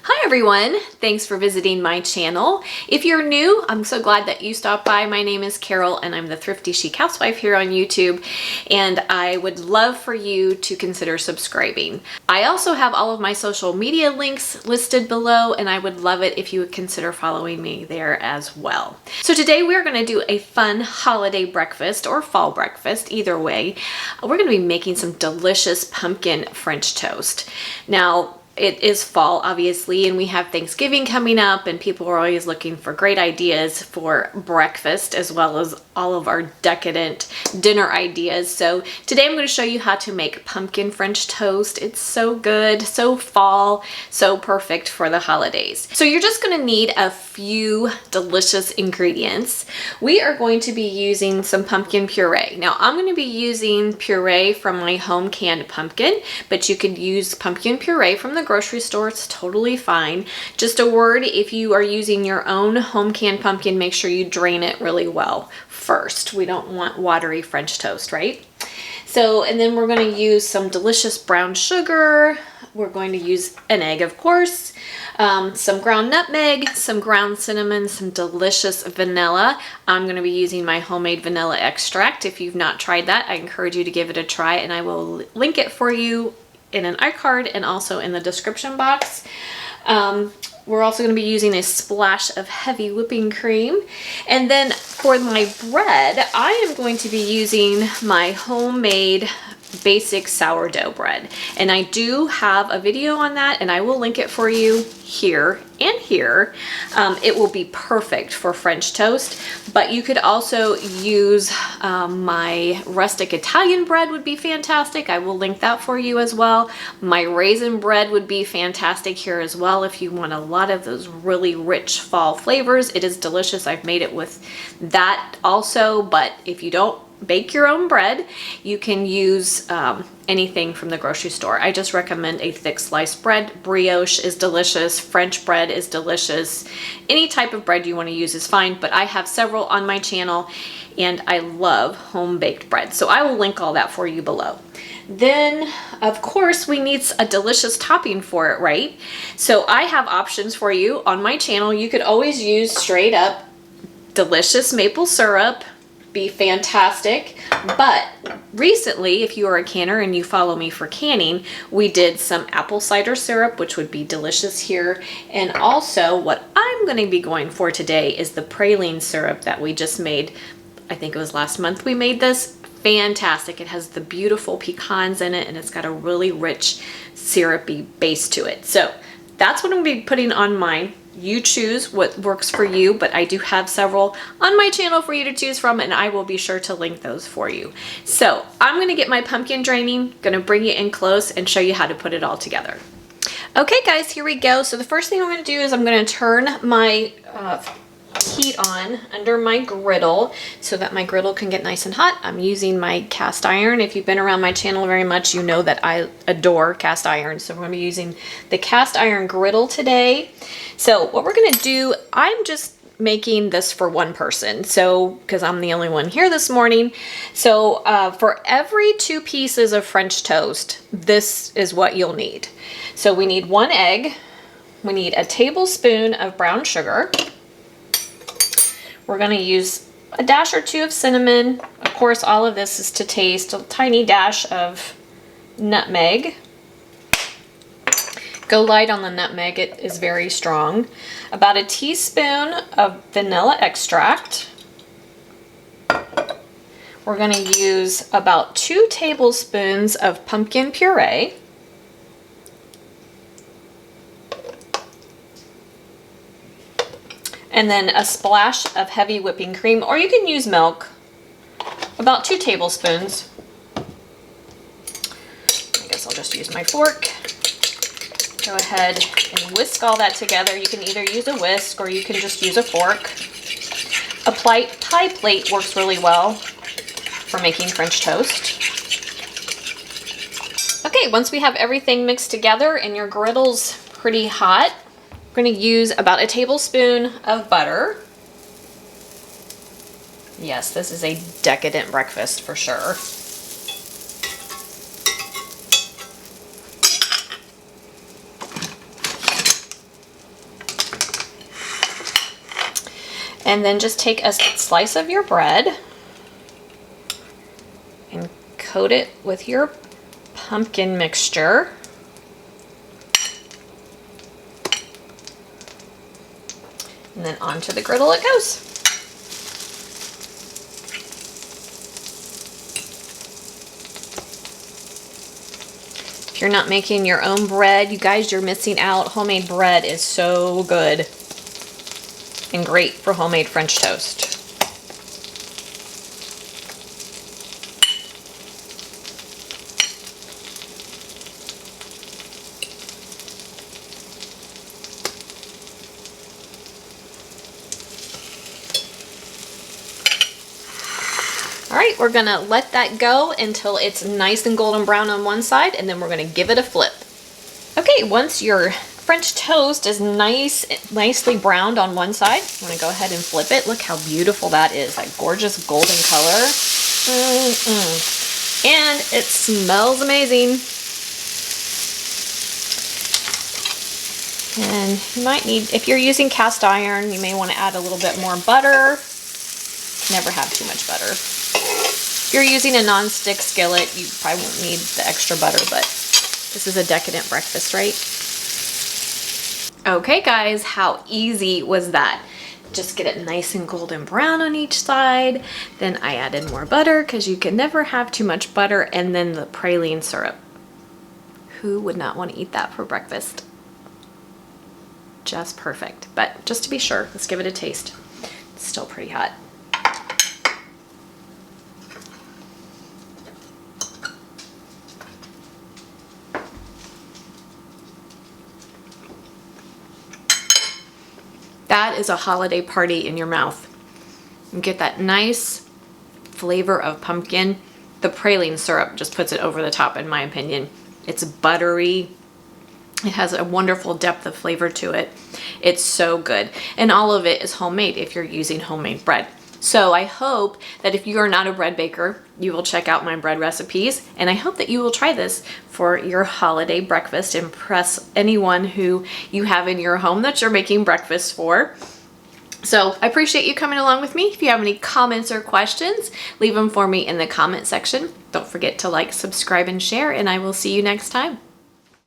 Hi everyone, thanks for visiting my channel. If you're new, I'm so glad that you stopped by. My name is Carol and I'm the Thrifty Chic Housewife here on YouTube, and I would love for you to consider subscribing. I also have all of my social media links listed below, and I would love it if you would consider following me there as well. So today we're going to do a fun holiday breakfast or fall breakfast, either way. We're going to be making some delicious pumpkin French toast. Now, it is fall, obviously, and we have Thanksgiving coming up, and people are always looking for great ideas for breakfast as well as all of our decadent dinner ideas. So today I'm going to show you how to make pumpkin French toast. It's so good, so fall, so perfect for the holidays. So you're just going to need a few delicious ingredients. We are going to be using some pumpkin puree. Now I'm going to be using puree from my home canned pumpkin, but you could use pumpkin puree from the grocery store. It's totally fine. Just a word, if you are using your own home canned pumpkin, make sure you drain it really well first. We don't want watery French toast, right? So, and then we're going to use some delicious brown sugar. We're going to use an egg, of course, some ground nutmeg, some ground cinnamon, some delicious vanilla. I'm going to be using my homemade vanilla extract. If you've not tried that, I encourage you to give it a try, and I will link it for you in an iCard and also in the description box. We're also going to be using a splash of heavy whipping cream. And then for my bread, I am going to be using my homemade basic sourdough bread. And I do have a video on that, and I will link it for you here and here. It will be perfect for French toast, but you could also use my rustic Italian bread would be fantastic. I will link that for you as well. My raisin bread would be fantastic here as well if you want a lot of those really rich fall flavors. It is delicious. I've made it with that also, but if you don't bake your own bread, you can use anything from the grocery store. I just recommend a thick sliced bread. Brioche is delicious. French bread is delicious. Any type of bread you want to use is fine, but I have several on my channel and I love home baked bread. So I will link all that for you below. Then, of course, we need a delicious topping for it, right? So I have options for you on my channel. You could always use straight up delicious maple syrup. Be fantastic. But recently, if you are a canner and you follow me for canning, we did some apple cider syrup, which would be delicious here. And also what I'm going to be going for today is the praline syrup that we just made. I think it was last month we made this. Fantastic. It has the beautiful pecans in it, and it's got a really rich syrupy base to it. So that's what I'm going to be putting on mine. You choose what works for you, but I do have several on my channel for you to choose from, and I will be sure to link those for you. So I'm going to get my pumpkin draining, going to bring you in close and show you how to put it all together. Okay guys, here we go. So the first thing I'm going to do is I'm going to turn my heat on under my griddle so that my griddle can get nice and hot. I'm using my cast iron. If you've been around my channel very much, you know that I adore cast iron. So we're going to be using the cast iron griddle today. So what we're going to do, I'm just making this for one person, so because I'm the only one here this morning. So for every 2 pieces of French toast, this is what you'll need. So we need 1 egg, we need a tablespoon of brown sugar. We're going to use a dash or 2 of cinnamon. Of course, all of this is to taste. A tiny dash of nutmeg. Go light on the nutmeg, it is very strong. About a teaspoon of vanilla extract. We're going to use about 2 tablespoons of pumpkin puree. And then a splash of heavy whipping cream, or you can use milk, about 2 tablespoons. I guess I'll just use my fork. Go ahead and whisk all that together. You can either use a whisk or you can just use a fork. A pie plate works really well for making French toast. Okay, once we have everything mixed together and your griddle's pretty hot, we're going to use about a tablespoon of butter. Yes, this is a decadent breakfast for sure. And then just take a slice of your bread and coat it with your pumpkin mixture. And then onto the griddle it goes. If you're not making your own bread, you guys, you're missing out. Homemade bread is so good and great for homemade French toast. All right, we're gonna let that go until it's nice and golden brown on one side, and then we're gonna give it a flip. Okay, once your French toast is nicely browned on one side, I'm gonna go ahead and flip it. Look how beautiful that is, that gorgeous golden color. And it smells amazing. And you might need, if you're using cast iron, you may want to add a little bit more butter. Never have too much butter. If you're using a non-stick skillet, you probably won't need the extra butter, but this is a decadent breakfast, right? Okay guys, how easy was that? Just get it nice and golden brown on each side. Then I added more butter because you can never have too much butter, and then the praline syrup. Who would not want to eat that for breakfast? Just perfect. But just to be sure, let's give it a taste. It's still pretty hot. That is a holiday party in your mouth. You get that nice flavor of pumpkin. The praline syrup just puts it over the top, in my opinion. It's buttery. It has a wonderful depth of flavor to it. It's so good. And all of it is homemade if you're using homemade bread. So I hope that if you are not a bread baker, you will check out my bread recipes, and I hope that you will try this for your holiday breakfast. Impress anyone who you have in your home that you're making breakfast for. So I appreciate you coming along with me. If you have any comments or questions, leave them for me in the comment section. Don't forget to like, subscribe, and share, and I will see you next time.